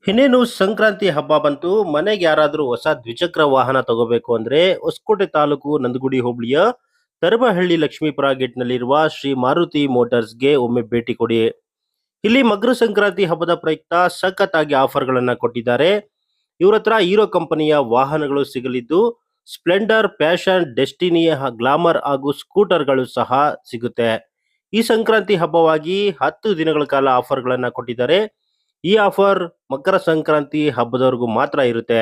ಇನ್ನೇನು ಸಂಕ್ರಾಂತಿ ಹಬ್ಬ ಬಂತು. ಮನೆಗೆ ಯಾರಾದ್ರೂ ಹೊಸ ದ್ವಿಚಕ್ರ ವಾಹನ ತಗೋಬೇಕು ಅಂದ್ರೆ ಹೊಸಕೋಟೆ ತಾಲೂಕು ನಂದಗುಡಿ ಹೋಬಳಿಯ ತರಬಹಳ್ಳಿ ಲಕ್ಷ್ಮೀಪುರ ಗೇಟ್ನಲ್ಲಿರುವ ಶ್ರೀ ಮಾರುತಿ ಮೋಟಾರ್ಸ್ಗೆ ಒಮ್ಮೆ ಭೇಟಿ ಕೊಡಿ. ಇಲ್ಲಿ ಮಕರ ಸಂಕ್ರಾಂತಿ ಹಬ್ಬದ ಪ್ರಯುಕ್ತ ಸಖತ್ತಾಗಿ ಆಫರ್ಗಳನ್ನ ಕೊಟ್ಟಿದ್ದಾರೆ. ಇವ್ರ ಹತ್ರ ಹೀರೋ ಕಂಪನಿಯ ವಾಹನಗಳು ಸಿಗಲಿದ್ದು ಸ್ಪ್ಲೆಂಡರ್, ಪ್ಯಾಷನ್, ಡೆಸ್ಟಿನಿ, ಗ್ಲಾಮರ್ ಹಾಗೂ ಸ್ಕೂಟರ್ಗಳು ಸಹ ಸಿಗುತ್ತೆ. ಈ ಸಂಕ್ರಾಂತಿ ಹಬ್ಬವಾಗಿ 10 ದಿನಗಳ ಕಾಲ ಆಫರ್ಗಳನ್ನ ಕೊಟ್ಟಿದ್ದಾರೆ. ಈ ಆಫರ್ ಮಕರ ಸಂಕ್ರಾಂತಿ ಹಬ್ಬದವರೆಗೂ ಮಾತ್ರ ಇರುತ್ತೆ.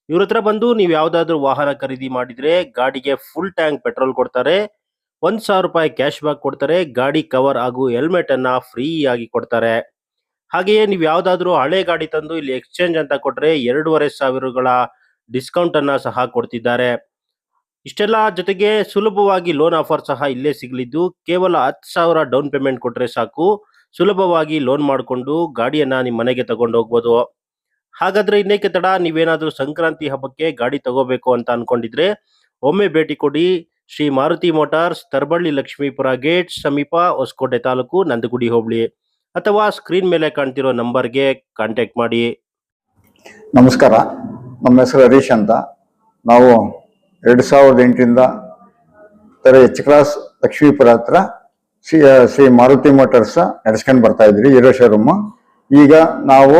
ಇವ್ರ ಹತ್ರ ಬಂದು ನೀವು ಯಾವ್ದಾದ್ರು ವಾಹನ ಖರೀದಿ ಮಾಡಿದ್ರೆ ಗಾಡಿಗೆ ಫುಲ್ ಟ್ಯಾಂಕ್ ಪೆಟ್ರೋಲ್ ಕೊಡ್ತಾರೆ, 1,000 ರೂಪಾಯಿ ಕ್ಯಾಶ್ ಬ್ಯಾಕ್ ಕೊಡ್ತಾರೆ, ಗಾಡಿ ಕವರ್ ಹಾಗೂ ಹೆಲ್ಮೆಟ್ ಅನ್ನ ಫ್ರೀ ಆಗಿ ಕೊಡ್ತಾರೆ. ಹಾಗೆಯೇ ನೀವು ಯಾವ್ದಾದ್ರು ಹಳೆ ಗಾಡಿ ತಂದು ಇಲ್ಲಿ ಎಕ್ಸ್ಚೇಂಜ್ ಅಂತ ಕೊಟ್ರೆ 2,500ಗಳ ಡಿಸ್ಕೌಂಟ್ ಅನ್ನ ಸಹ ಕೊಡ್ತಿದ್ದಾರೆ. ಇಷ್ಟೆಲ್ಲ ಜೊತೆಗೆ ಸುಲಭವಾಗಿ ಲೋನ್ ಆಫರ್ ಸಹ ಇಲ್ಲೇ ಸಿಗಲಿದ್ದು ಕೇವಲ 10,000 ಡೌನ್ ಪೇಮೆಂಟ್ ಕೊಟ್ರೆ ಸಾಕು, ಸುಲಭವಾಗಿ ಲೋನ್ ಮಾಡಿಕೊಂಡು ಗಾಡಿಯನ್ನ ನಿಮ್ಮ ಮನೆಗೆ ತಗೊಂಡು ಹೋಗ್ಬೋದು. ಹಾಗಾದ್ರೆ ಇನ್ನೇಕೆ ತಡ, ನೀವೇನಾದ್ರೂ ಸಂಕ್ರಾಂತಿ ಹಬ್ಬಕ್ಕೆ ಗಾಡಿ ತಗೋಬೇಕು ಅಂತ ಅನ್ಕೊಂಡಿದ್ರೆ ಒಮ್ಮೆ ಭೇಟಿ ಕೊಡಿ. ಶ್ರೀ ಮಾರುತಿ ಮೋಟಾರ್ಸ್, ತರಬಳ್ಳಿ ಲಕ್ಷ್ಮೀಪುರ ಗೇಟ್ ಸಮೀಪ, ಹೊಸಕೋಟೆ ತಾಲೂಕು, ನಂದಗುಡಿ ಹೋಬಳಿ. ಅಥವಾ ಸ್ಕ್ರೀನ್ ಮೇಲೆ ಕಾಣ್ತಿರೋ ನಂಬರ್ಗೆ ಕಾಂಟ್ಯಾಕ್ಟ್ ಮಾಡಿ. ನಮಸ್ಕಾರ, ನಮ್ಮ ಹೆಸರು ಹರೀಶ್ ಅಂತ. ನಾವು 2008ರಿಂದ ಎಚ್ ಕ್ರಾಸ್ ಲಕ್ಷ್ಮೀಪುರ ಹತ್ರ ಶ್ರೀ ಮಾರುತಿ ಮೋಟಾರ್ಸ್ ನಡೆಸ್ಕೊಂಡು ಬರ್ತಾ ಇದ್ರಿ, ಹೀರೋ ಶೋರೂಮ್. ಈಗ ನಾವು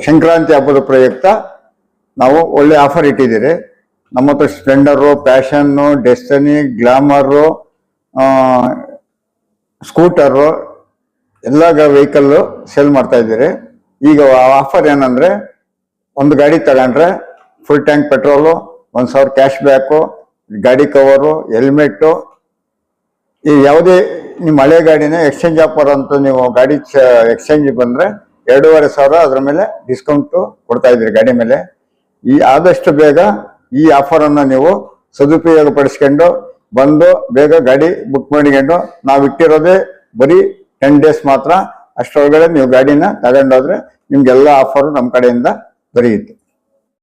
ಸಂಕ್ರಾಂತಿ ಹಬ್ಬದ ಪ್ರಯುಕ್ತ ನಾವು ಒಳ್ಳೆ ಆಫರ್ ಇಟ್ಟಿದ್ದೀರಿ. ನಮ್ಮ ಹತ್ರ ಸ್ಪ್ಲೆಂಡರು, ಪ್ಯಾಷನ್ನು, ಡೆಸ್ಟನಿ, ಗ್ಲಾಮರು, ಸ್ಕೂಟರು ಎಲ್ಲ ವೆಹಿಕಲ್ಲು ಸೇಲ್ ಮಾಡ್ತಾ ಇದ್ದೀರಿ. ಈಗ ಆಫರ್ ಏನಂದ್ರೆ, ಒಂದು ಗಾಡಿ ತಗೊಂಡ್ರೆ full tank petrol, 1,000 cash back, ಗಾಡಿ ಕವರು, ಹೆಲ್ಮೆಟ್ಟು. ಈ ಯಾವುದೇ ನಿಮ್ಮ ಹಳೆ ಗಾಡಿನ ಎಕ್ಸ್ಚೇಂಜ್ ಆಫರ್ ಅಂತ ನೀವು ಗಾಡಿ ಎಕ್ಸ್ಚೇಂಜ್ ಬಂದ್ರೆ 2,500 ಅದ್ರ ಮೇಲೆ ಡಿಸ್ಕೌಂಟ್ ಕೊಡ್ತಾ ಇದ್ದೀರಿ ಗಾಡಿ ಮೇಲೆ. ಆದಷ್ಟು ಬೇಗ ಈ ಆಫರ್ ಅನ್ನ ನೀವು ಸದುಪಯೋಗ ಪಡಿಸ್ಕೊಂಡು ಬಂದು ಬೇಗ ಗಾಡಿ ಬುಕ್ ಮಾಡಿಕೊಂಡು, ನಾವು ಇಟ್ಟಿರೋದೇ ಬರೀ 10 ಡೇಸ್ ಮಾತ್ರ. ಅಷ್ಟರೊಳಗಡೆ ನೀವು ಗಾಡಿನ ತಗೊಂಡೋದ್ರೆ ನಿಮ್ಗೆಲ್ಲ ಆಫರ್ ನಮ್ಮ ಕಡೆಯಿಂದ ದೊರೆಯುತ್ತೆ.